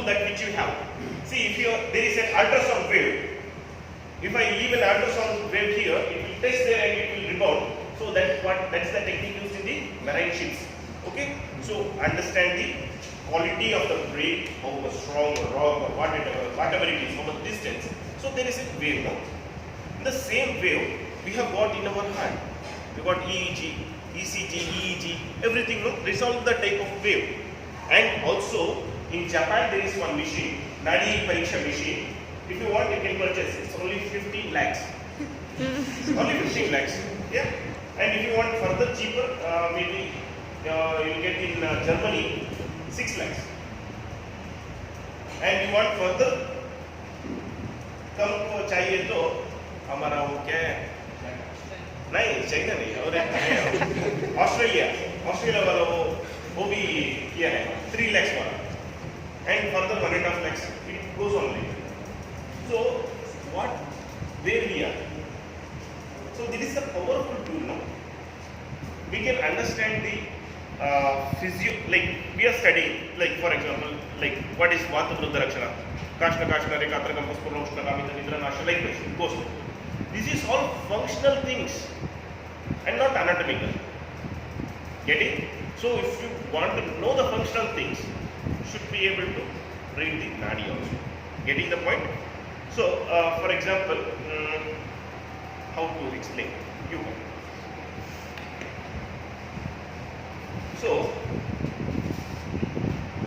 tool that which you have. See, if there is an ultrasound wave, if I leave an ultrasound wave here, it will test there and it will rebound. So that's the technique used in the marine ships. Okay, so understand the quality of the braid, how strong or wrong or whatever it is, how much distance. So there is a wave now. In the same wave, we have got in our hand. We got EEG, ECG, EEG, everything. No, this is all the type of wave. And also in Japan there is one machine, Nadi Pariksha machine. If you want, you can purchase it. It's only 15 lakhs. Only 15 lakhs. Yeah. And if you want further cheaper, maybe you will get in Germany 6 lakhs. And you want further कम को चाहिए तो हमारा वो क्या है? नहीं China नहीं और ऑस्ट्रेलिया वाला वो भी किया है 3 lakhs वाला and further 1.5 lakhs it goes only. So what where we are? So this is a powerful tool now. We can understand the like we are studying, like for example, like what is Vata Vrudha Rakshana, Kashna Kashna Rekatra Kampas Purnoshna Kamita Nidra Nasha, like this goes. This is all functional things and not anatomical. Getting? So if you want to know the functional things, you should be able to read the Nadi also. Getting the point? So for example, how to explain? You go. So,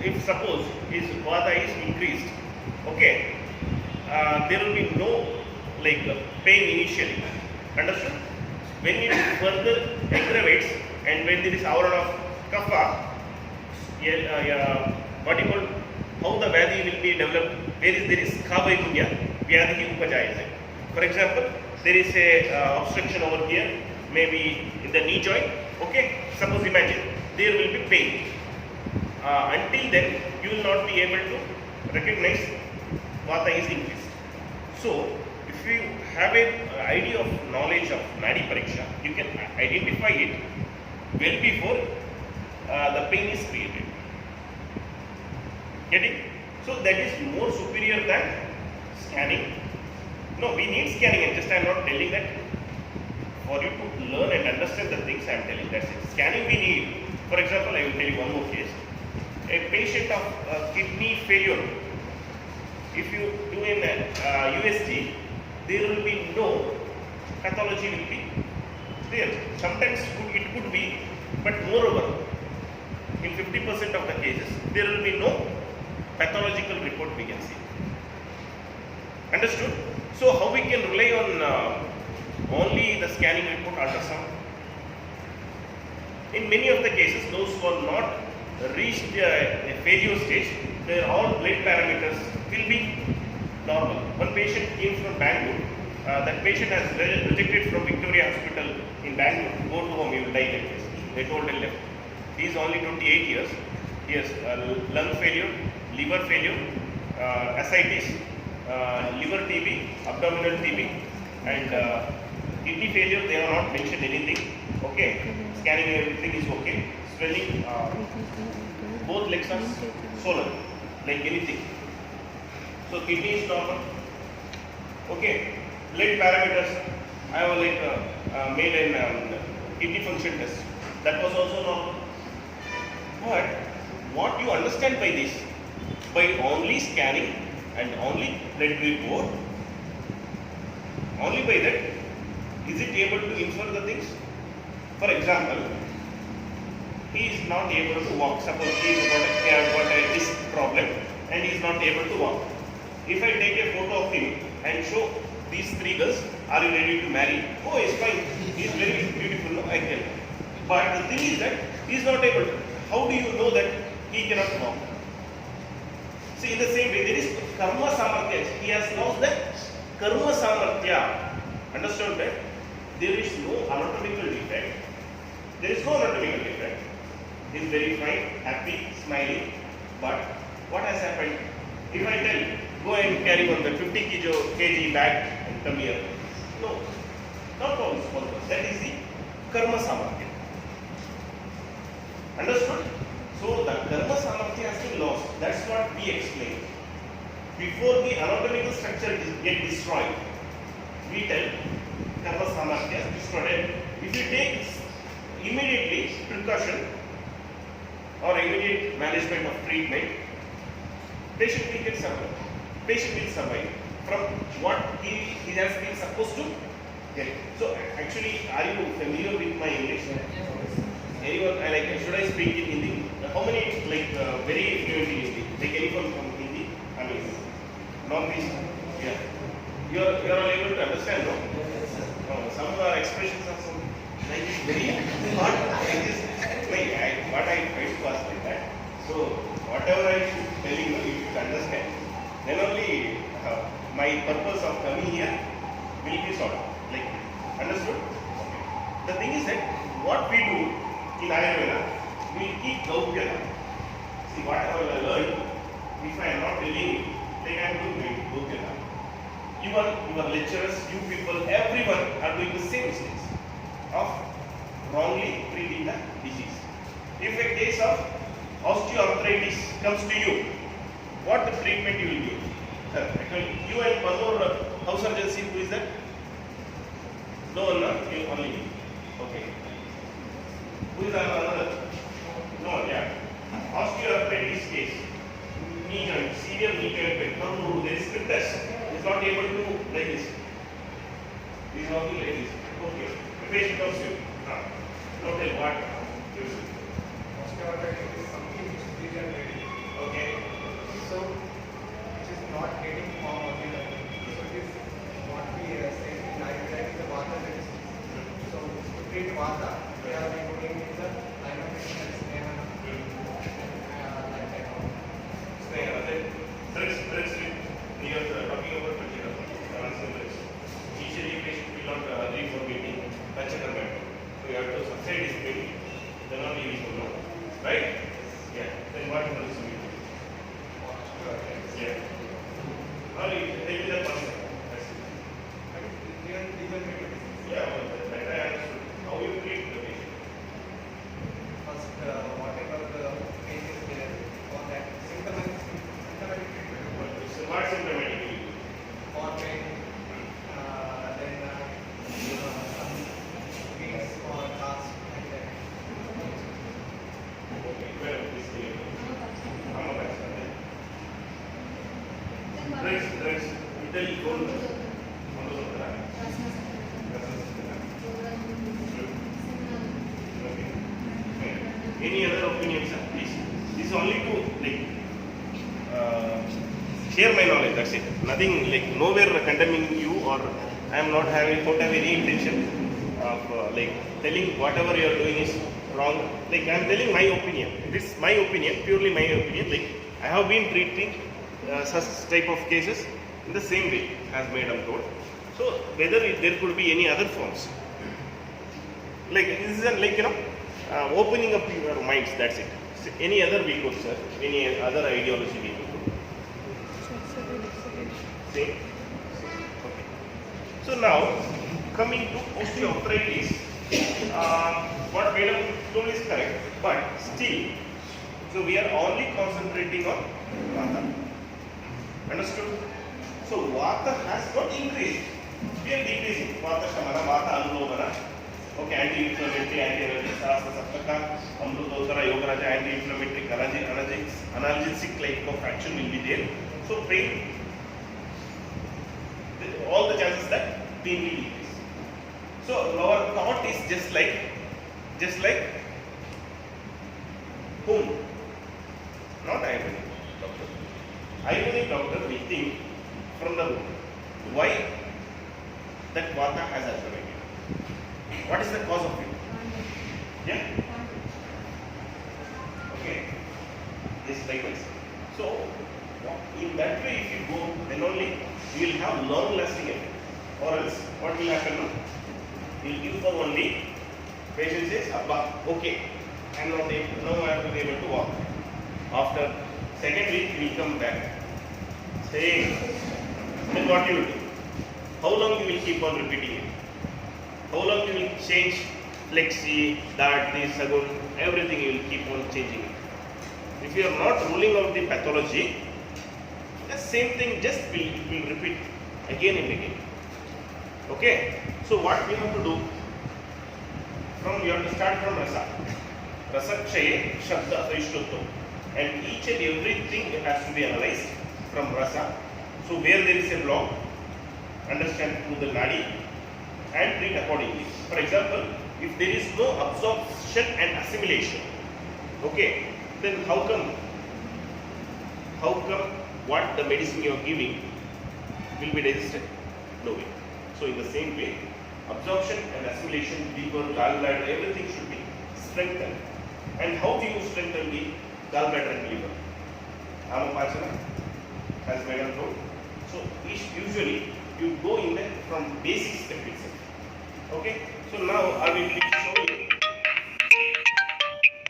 if suppose his vata is increased, okay, there will be no like pain initially. Understood? When it further aggravates and when there is aura of kapha, what you call how the Vyadhi will be developed, there is Kavaikunya, Vyadhi Upajaya. For example, there is a obstruction over here, maybe in the knee joint, okay, suppose imagine. There will be pain. Until then, you will not be able to recognize Vata is increased. So, if you have an idea of knowledge of Nadi Pariksha, you can identify it well before the pain is created. Getting? So, that is more superior than scanning. No, we need scanning, and just I am not telling that. For you to learn and understand the things I am telling, that's it. Scanning we need. For example, I will tell you one more case. A patient of kidney failure, if you do an USG, there will be no pathology will be there. Sometimes it could be, but moreover, in 50% of the cases, there will be no pathological report we can see. Understood? So how we can rely on only the scanning report ultrasound? In many of the cases, those who are not reached a failure stage, their all blood parameters will be normal. One patient came from Bangalore. That patient has rejected from Victoria Hospital in Bangalore. Go to home, you will die like this. They told him left. He is only 28 years. He has lung failure, liver failure, ascites, liver TB, abdominal TB, and kidney failure. They have not mentioned anything. Okay. Scanning everything is okay. Swelling, both legs are swollen, like anything. So kidney is normal. Okay. Blood parameters. I have made a kidney function test. That was also normal. But what you understand by this, by only scanning and only blood report, only by that, is it able to infer the things? For example, he is not able to walk. Suppose he has got a disc problem and he is not able to walk. If I take a photo of him and show these 3 girls, are you ready to marry? Oh, it's fine. He is very beautiful. No, I tell. But the thing is that he is not able to. How do you know that he cannot walk? See, in the same way, there is karma samarthya. He has lost the karma samarthya. Understand that? There is no anatomical defect. There is no anatomical defect. He is very fine, happy, smiling. But what has happened? If I tell, go and carry on the 50 kg bag and come here. No, not all small. That is the karma samarthya. Understood? So the karma samarthya has been lost. That's what we explain. before the anatomical structure get destroyed, we tell karma samarthya destroyed. If you take immediately precaution or immediate management of treatment, patient will get survive. Patient will survive from what he has been supposed to get. So actually, are you familiar with my English? Anyone? Should I speak in Hindi? How many very fluent in Hindi? Like anyone from Hindi? I mean, non-English. Yeah. You are all able to understand, no? Some expressions are so like very hard. What I try to ask like that. So whatever I should telling you, you should understand. Then only my purpose of coming here will be solved. Like, understood? Okay. The thing is that what we do in Ayurveda, we keep Gaupyata. See, whatever I learned, if I am not telling you, like I am doing Gaupyata. Your lecturers, you people, everyone are doing the same mistakes of wrongly treating the disease. If a case of osteoarthritis comes to you, what the treatment you will give? Sir, actually, you and one more house surgeon, who is that? No one, you only me. Okay. Who is another? No one, yeah. Osteoarthritis case. Knee joint, severe knee joint pain. No, there is scriptus. Is not able to like this. He is walking like this. Okay. The patient comes to you. Don't tell what. Osteoarthritis is something which is degenerating. Okay. So, it is not getting form again. So, this what we say in Ayurveda is the Vata medicine. So, to treat Vata, we are putting in the line of medicine like that. You are talking about Panchakarma. Initially, patient will not agree for getting Panchakarma. So you have to subside his pain, then only he will know. Right? Yeah. Then what will you do? Yeah. Or you tell me that concept. That's it. Yeah, well, that I understood. How you treat the patient? First, whatever the pain is there, for that symptomatic treatment. It's what symptomatic? For pain, then some weeks or tasks like that. Okay, well, this is I'm a bachelor. Drugs, Italy gold. Any other opinions, sir? Please. This is only to share my knowledge. That's it. Nothing nowhere condemning you, or I am not don't have any intention of telling whatever you are doing is wrong. I am telling my opinion. This is my opinion, purely my opinion. I have been treating such type of cases in the same way as Madam told. So whether there could be any other forms, this is opening up your minds. That's it. So any other we could, sir. Any other ideology we could. Same. Okay. So now coming to osteoarthritis, what Madam told is correct, but still, so we are only concentrating on Vata. Understood? So Vata has not increased. We are decreasing. Vata Shamana, Vata Anulomana. Okay, anti-inflammatory, anti-allergic, Sarasa Saptaka, Amrutotara, Yogaraja, anti-inflammatory, analgesic like of action will be there. So pain, all the chances that pain will decrease. So our thought is just like whom? Not Ayurvedic doctor. Ayurvedic doctor will think from the root. Why that Vata has alternated? What is the cause of it? Yeah? Okay. Yes, likewise. So, in that way, if you go, then only you will have long-lasting effect. Or else, what will happen now? You will give for 1 week. Patient says, Abba, okay, I am not able, now I have to be able to walk. After second week, you will come back. Saying, then what you will do? How long you will keep on repeating it? How long you will change flexi, that, this, sagun, everything you will keep on changing it. If you are not ruling out the pathology, just same thing just will repeat again and again. Okay, so what we have to do? You have to start from rasa. Rasakshaye shabda aishtutto, and each and everything has to be analyzed from rasa. So where there is a block, understand through the nadi and treat accordingly. For example, if there is no absorption and assimilation, okay, then how come what the medicine you are giving will be digested? No way. So in the same way, absorption and assimilation, liver, gallbladder, everything should be strengthened. And how do you strengthen the gallbladder and liver? Amapachana, as Megan told. So usually you go in there from basic step itself. Okay. So now I will teach